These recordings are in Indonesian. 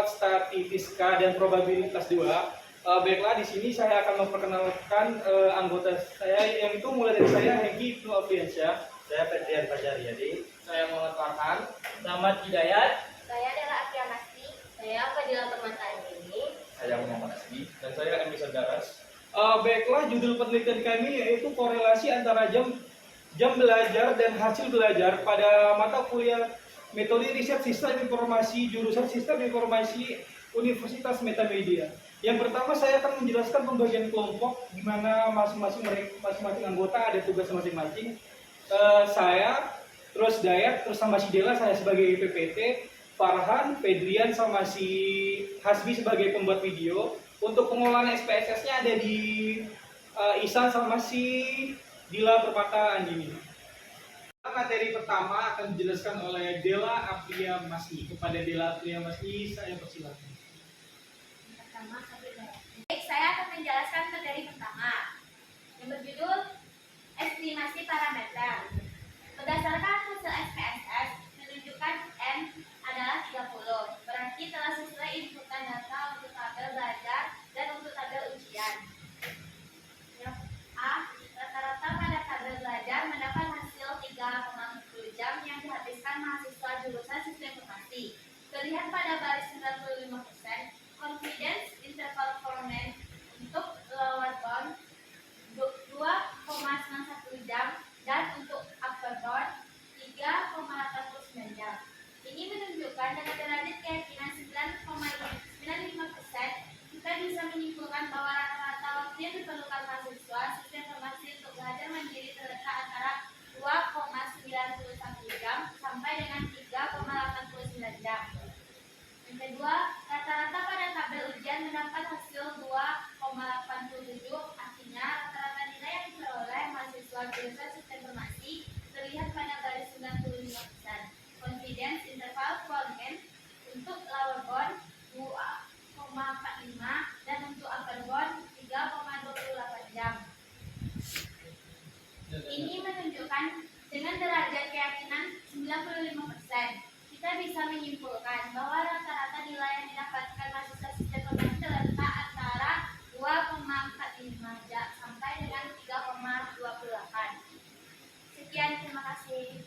statistika dan probabilitas 2. Baiklah, di sini saya akan memperkenalkan anggota saya, yang itu mulai dari saya Hengki Ibnu Afriansyah. Saya Febrian Fajaryadi. Saya Muhammad Farhan. Muhammad Hidayat. Saya adalah Atia Nasti. Saya Fadila Permata ini. Saya Muhammad Asli. Dan saya Emi Sadaras. Baiklah, judul penelitian kami yaitu korelasi antara jam belajar dan hasil belajar pada mata kuliah Metode Riset Sistem Informasi jurusan Sistem Informasi Universitas Metamedia. Yang pertama saya akan menjelaskan pembagian kelompok di mana masing-masing anggota ada tugas masing-masing. Saya, terus Dayat, terus sama si Dela saya sebagai PPT, Farhan, Fedrian sama si Hasbi sebagai pembuat video. Untuk pengolahan SPSS-nya ada di Isan sama si Dila Permata Andini. Materi pertama akan dijelaskan oleh Dela Apria Masni. Kepada Dela Apria Masni saya persilakan. Baik, saya akan menjelaskan materi pertama yang berjudul estimasi parameter. Berdasarkan hasil SPSS menunjukkan N adalah 30, berarti telah sesuai inputan data untuk tabel belajar dan untuk tabel ujian. Yang A, rata-rata pada tabel belajar mendapat hasil 3,10 jam yang dihabiskan mahasiswa jurusan Sistem Informasi. Terlihat pada baris 95%. Confidence interval performance untuk lower bound 2,91 jam dan untuk upper bound 3,89 jam. Ini menunjukkan dengan derajat keyakinan 9,95% kita bisa menyimpulkan bahwa rata-rata waktu yang diperlukan mahasiswa Sistem Informasi untuk belajar mandiri terletak antara 2,91 jam sampai dengan 3,89 jam. Yang kedua, rata-rata pada tabel ujian mendapat hasil 2,87, artinya rata-rata nilai yang diperoleh mahasiswa jurusan Sistem Informasi terlihat pada baris 95%. Confidence interval quotient untuk lower bound 2,45 dan untuk upper bound 3,28 jam. Ini menunjukkan dengan derajat keyakinan 95%. Kita bisa menyimpulkan bahwa rata-rata nilai yang didapatkan mahasiswa Sistem Informasi terletak antara 2,45 jam sampai dengan 3,28. Sekian, terima kasih.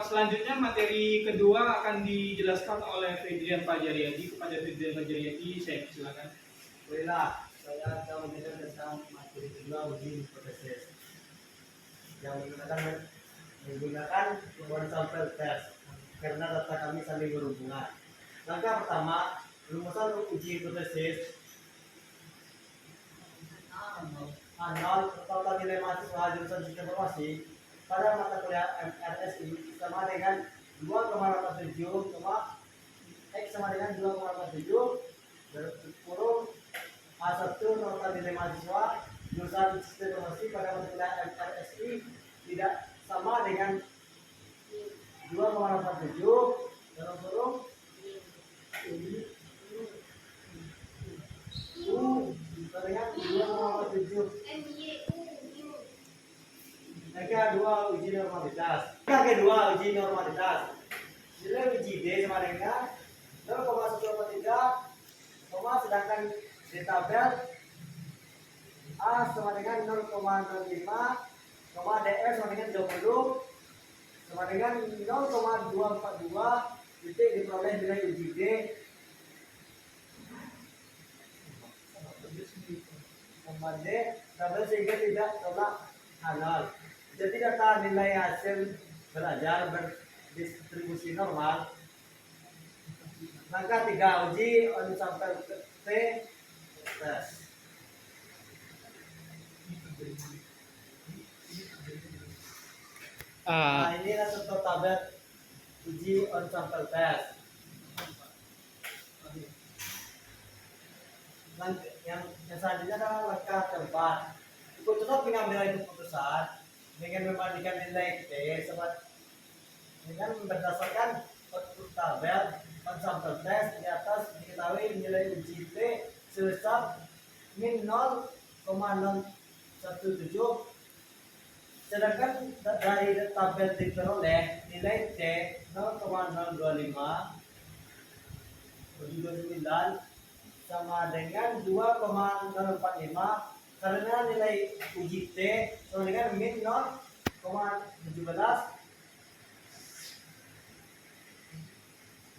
Selanjutnya materi kedua akan dijelaskan oleh Fedrian Fajaryadi. Kepada Fedrian Fajaryadi saya persilakan. Baiklah, saya akan menjelaskan tentang materi kedua uji hipotesis yang menggunakan one sample test karena data kami saling berhubungan. Langkah pertama, rumusan uji hipotesis A0 total nilai mahasiswa jurusan Sistem Informasi pada mata kuliah MRSI sama dengan 2,87, X sama dengan 2,87 kurung A1 total nilai mahasiswa jurusan Sistem Informasi pada mata kuliah MRSI tidak sama dengan 2,87 dalam kurung dengan 2,87. Langkah kedua uji normalitas. Langkah kedua uji normalitas. Nilai uji D sama dengan 0,143, sedangkan di tabel A sama dengan 0,05, DR sama dengan 20, sama dengan 0,242 titik diperoleh nilai uji D. Sama D, tabel sehingga tidak tolak halal. Jadi data nilai hasil belajar berdistribusi normal. Langkah 3 uji on sample T test. Nah, inilah contoh tabel uji on sample test. Yang selanjutnya adalah langkah keempat. Untuk pengambilan keputusan dengan membandingkan nilai T dengan berdasarkan output tabel on sample test di atas diketahui nilai uji T sebesar min 0,017, sedangkan dari tabel diperoleh nilai T 0,025 79 sama dengan 2,045 karena nilai uji T sama dengan min 0,17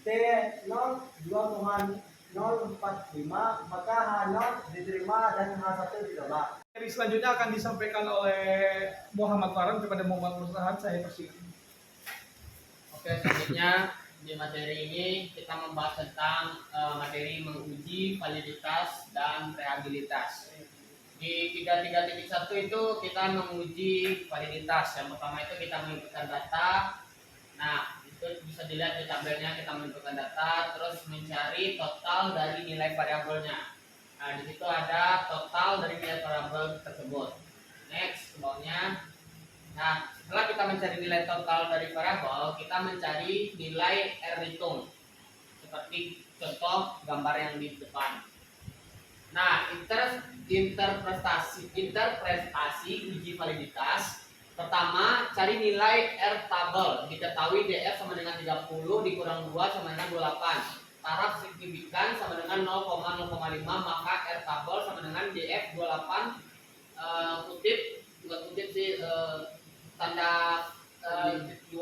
T 0,2,045 maka H0 diterima dan H1 ditolak. Materi selanjutnya akan disampaikan oleh Muhammad Farhan kepada Muhammad Farhan. Saya persilakan. Oke, selanjutnya di materi ini kita membahas tentang materi menguji validitas dan rehabilitas. Di 33.1 itu kita menguji validitas. Yang pertama itu kita menginputkan data. Nah, itu bisa dilihat di tabelnya, kita menentukan data, terus mencari total dari nilai variabelnya. Nah, di situ ada total dari nilai variabel tersebut. Next, ke bawahnya. Nah, setelah kita mencari nilai total dari variabel, kita mencari nilai R hitung. Seperti contoh gambar yang di depan. Nah, interpretasi uji validitas. Pertama, cari nilai R tabel. Diketahui df sama dengan 30 dikurang 2 sama dengan 28. Taraf signifikan sama dengan 0,05, maka R tabel sama dengan df 28 kutip, bukan kutip sih, tanda 2,0,05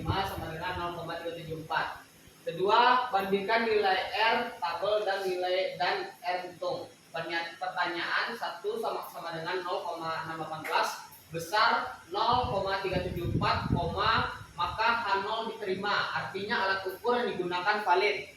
sama dengan 0,374. Kedua, bandingkan nilai R tabel dan nilai dan R hitung. Pertanyaan 1 sama dengan 0,618 besar 0,374, maka H0 diterima. Artinya alat ukur yang digunakan valid.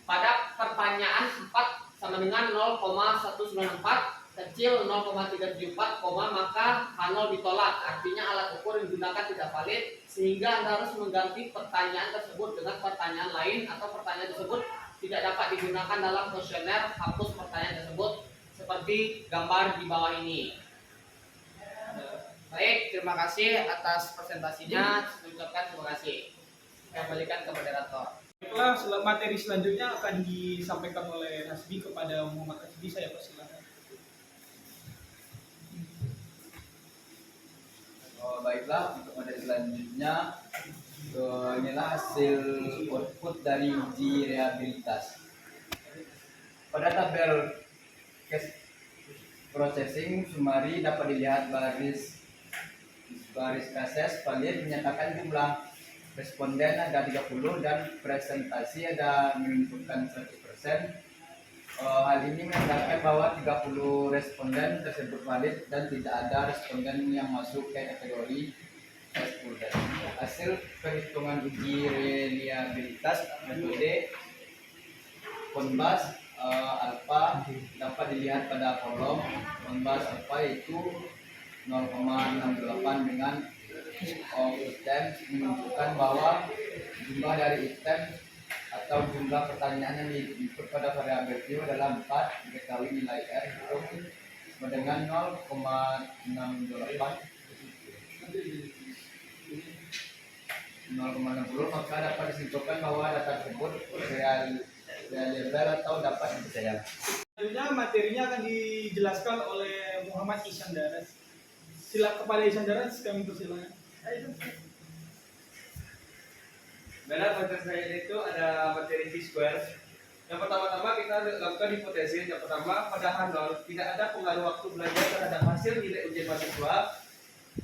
Pada pertanyaan 4 sama dengan 0,194 kecil 0,374, maka H0 ditolak. Artinya alat ukur yang digunakan tidak valid, sehingga Anda harus mengganti pertanyaan tersebut dengan pertanyaan lain, atau pertanyaan tersebut tidak dapat digunakan dalam kuesioner. Hapus pertanyaan tersebut seperti gambar di bawah ini. Baik, terima kasih atas presentasinya. Saya ucapkan terima kasih. Saya kembalikan ke moderator. Baiklah, materi selanjutnya akan disampaikan oleh Hasbi kepada Muhammad Hasbi. Saya persilakan. Baiklah, untuk materi selanjutnya inilah hasil output dari uji rehabilitas. Pada tabel case processing summary dapat dilihat baris kases valid menyatakan jumlah responden ada 30 dan presentasi ada menunjukkan 100%. Hal ini menandakan bahwa 30 responden tersebut valid dan tidak ada responden yang masuk ke kategori responden. Hasil perhitungan uji reliabilitas metode Konbas alpha dapat dilihat pada kolom Konbas alpha yaitu 0,68 dengan item menunjukkan bahwa jumlah dari item atau jumlah pertanyaan yang diinput pada variabel Q adalah 4, diketahui nilai R itu sama dengan 0,60, maka dapat disimpulkan bahwa data tersebut reliable atau dapat dipercaya. Selanjutnya materinya akan dijelaskan oleh Muhammad Ihsan Daras. Silakan kepada Ihsan Daras, kami persilakan. Dalam materi saya itu ada materi T-square. Yang pertama-tama kita lakukan hipotesis. Yang pertama, pada H0 tidak ada pengaruh waktu belajar terhadap hasil nilai ujian mahasiswa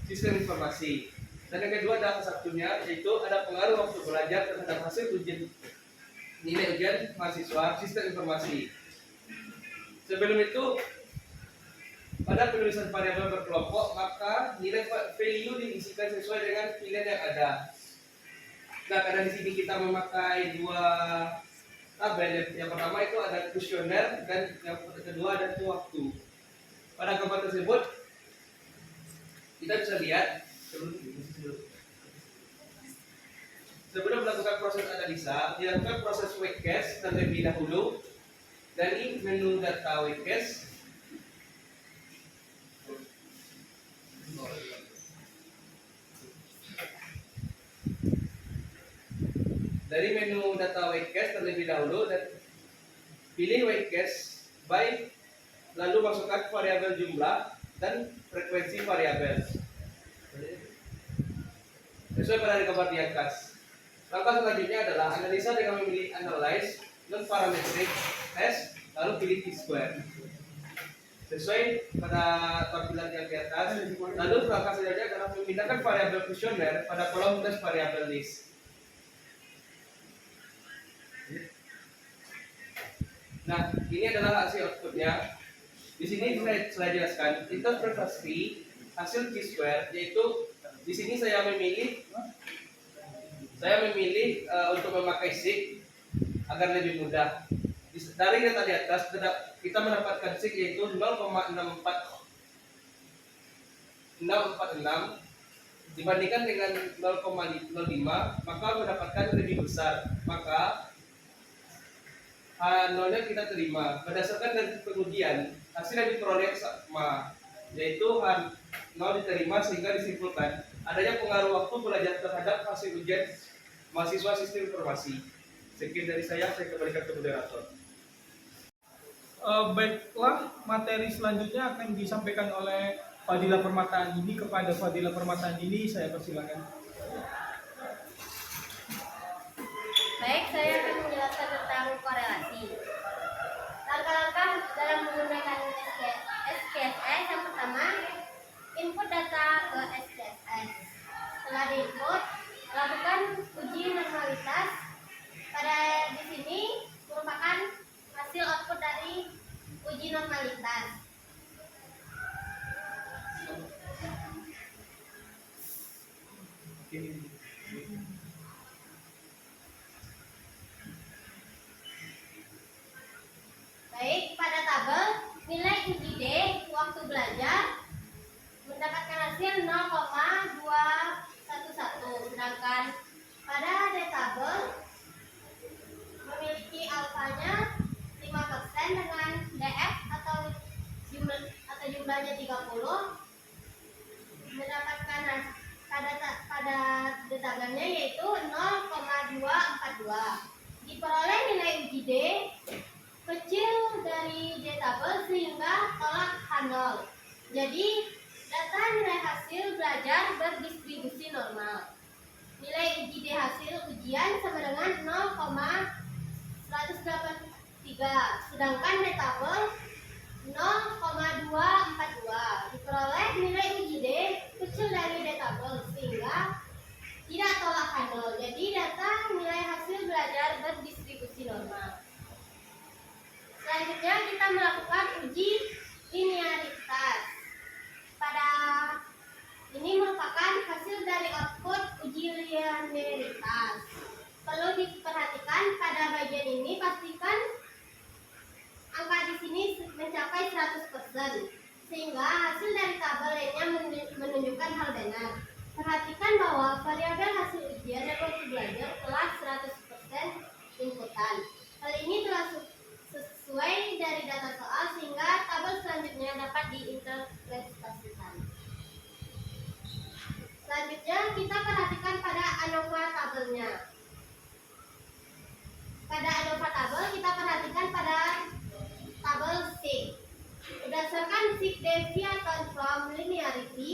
sistem informasi. Dan yang kedua adalah satunya, yaitu ada pengaruh waktu belajar terhadap hasil nilai ujian mahasiswa sistem informasi. Sebelum itu, pada penulisan variabel berkelompok, maka nilai value diisikan sesuai dengan pilihan yang ada. Nah, karena di sini kita memakai dua tabel. Yang pertama itu ada kuesioner dan yang kedua ada waktu. Pada gambar tersebut kita bisa lihat sebelum melakukan proses analisa, dilakukan proses weight case terlebih dahulu. Dari menu data weight case, dari menu data weight case terlebih dahulu dan pilih weight case by, lalu masukkan variabel jumlah dan frekuensi variabel sesuai pada gambar di atas. Langkah selanjutnya adalah analisa dengan memilih analyze, non parametric, test, lalu pilih t-square. Sesuai pada tampilan yang di atas. Lalu langkah selanjutnya adalah memindahkan variabel kuesioner pada kolom tes variabel list. Nah, ini adalah hasil outputnya. Di sini saya jelaskan interpretasi hasil t-square, yaitu di sini saya memilih untuk memakai SIG agar lebih mudah. Dari data di atas kita mendapatkan SIG yaitu 0,646 dibandingkan dengan 0,05, maka mendapatkan lebih besar. Maka H0-nya kita terima. Berdasarkan dari pengujian, hasil yang diperoleh sama, yaitu H0 diterima sehingga disimpulkan adanya pengaruh waktu belajar terhadap hasil ujian mahasiswa sistem informasi. Sekian dari saya kembalikan ke moderator. Baiklah, materi selanjutnya akan disampaikan oleh Fadila Permataandini. Kepada Fadila Permataandini, saya persilakan. Baik, saya akan menjelaskan tentang korelasi. Langkah-langkah dalam menggunakan SPSS. Yang pertama, input data ke SPSS. Setelah diinput, lakukan uji normalitas. Pada di sini merupakan hasil output dari uji normalitas. Baik, pada tabel nilai uji D waktu belajar mendapatkan hasil 0,211, sedangkan pada D tabel memiliki alfanya 5% dengan DF atau jumlahnya 30, mendapatkan pada D tabelnya yaitu 0,242. Diperoleh nilai uji D kecil dari D tabel sehingga tolak H0. Jadi data nilai hasil belajar berdistribusi normal. Nilai uji D hasil ujian sama dengan 0,183, sedangkan D tabel 0,242. Diperoleh nilai uji D kecil dari D tabel sehingga tidak tolak H0. Jadi data nilai hasil belajar berdistribusi normal. Selanjutnya kita melakukan uji linearitas. Pada ini merupakan hasil dari output uji linearitas. Perlu diperhatikan pada bagian ini, pastikan angka di sini mencapai 100%, sehingga hasil dari tabel lainnya menunjukkan hal benar. Perhatikan bahwa variabel hasil ujian dan waktu belajar telah 100% inputan. Hal ini telah sesuai dari data soal sehingga tabel selanjutnya dapat diinterpretasikan. Selanjutnya kita perhatikan pada ANOVA tabelnya. Pada ANOVA tabel kita perhatikan pada tabel SIG. Berdasarkan SIG deviation from linearity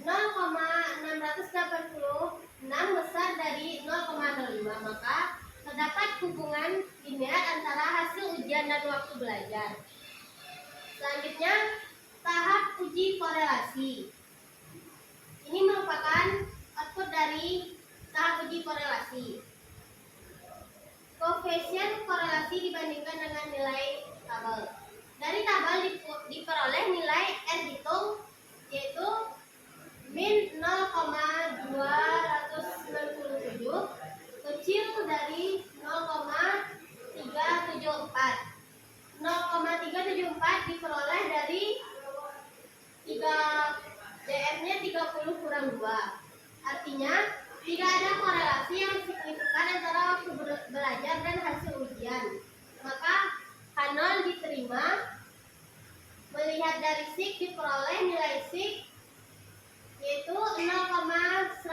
0,686 besar dari 0,05, maka terdapat hubungan linear antara hasil ujian dan waktu belajar. Selanjutnya, tahap uji korelasi. Ini merupakan output dari tahap uji korelasi. Koefisien korelasi dibandingkan dengan nilai tabel. Dari tabel diperoleh nilai R hitung yaitu min 0,297, kecil dari 0,374. 0,374 diperoleh dari 3 DR-nya 30 kurang 2. Artinya tidak ada korelasi yang signifikan antara waktu belajar dan hasil ujian. Maka H0 diterima. Melihat dari SIG diperoleh nilai SIG yaitu 0,111,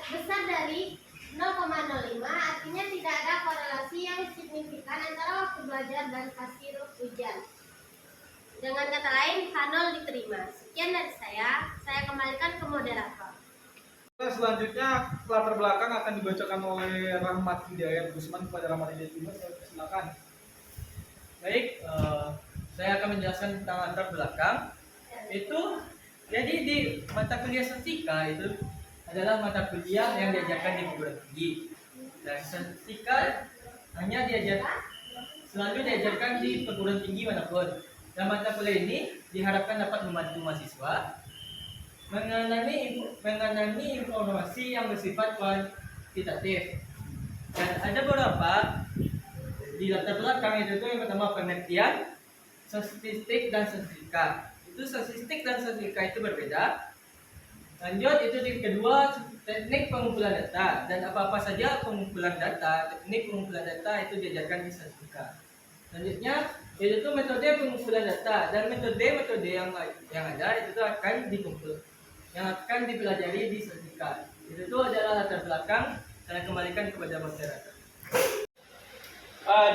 besar dari 0,05, artinya tidak ada korelasi yang signifikan antara waktu belajar dan hasil ujian. Dengan kata lain, H0 diterima. Sekian dari saya kembalikan ke moderator. selanjutnya latar belakang akan dibacakan oleh Rahmat Hidayat Gusman. Kepada Rahmat Hidayat Gusman, silakan. Baik, saya akan menjelaskan tentang latar belakang. Itu jadi di mata kuliah statistika itu adalah mata kuliah yang diajarkan di perguruan tinggi. Dan statistika hanya selalu diajarkan di perguruan tinggi manapun. Dan mata kuliah ini diharapkan dapat membantu mahasiswa mengenai informasi yang bersifat kuantitatif. Dan ada beberapa di latar belakang itu tuh yang pertama pengertian statistik dan statistika. Itu statistik dan statistika itu berbeda. Lanjut itu yang kedua teknik pengumpulan data, dan apa saja pengumpulan data, teknik pengumpulan data itu diajarkan di statistika. Selanjutnya itu tuh metode pengumpulan data, dan metode yang ada itu tuh yang akan dipelajari di statistika. Itu tuh adalah latar belakang, dan kembalikan kepada masyarakat.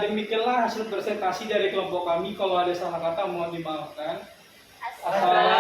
Demikianlah hasil presentasi dari kelompok kami. Kalau ada salah kata mohon dimaafkan. Assalamualaikum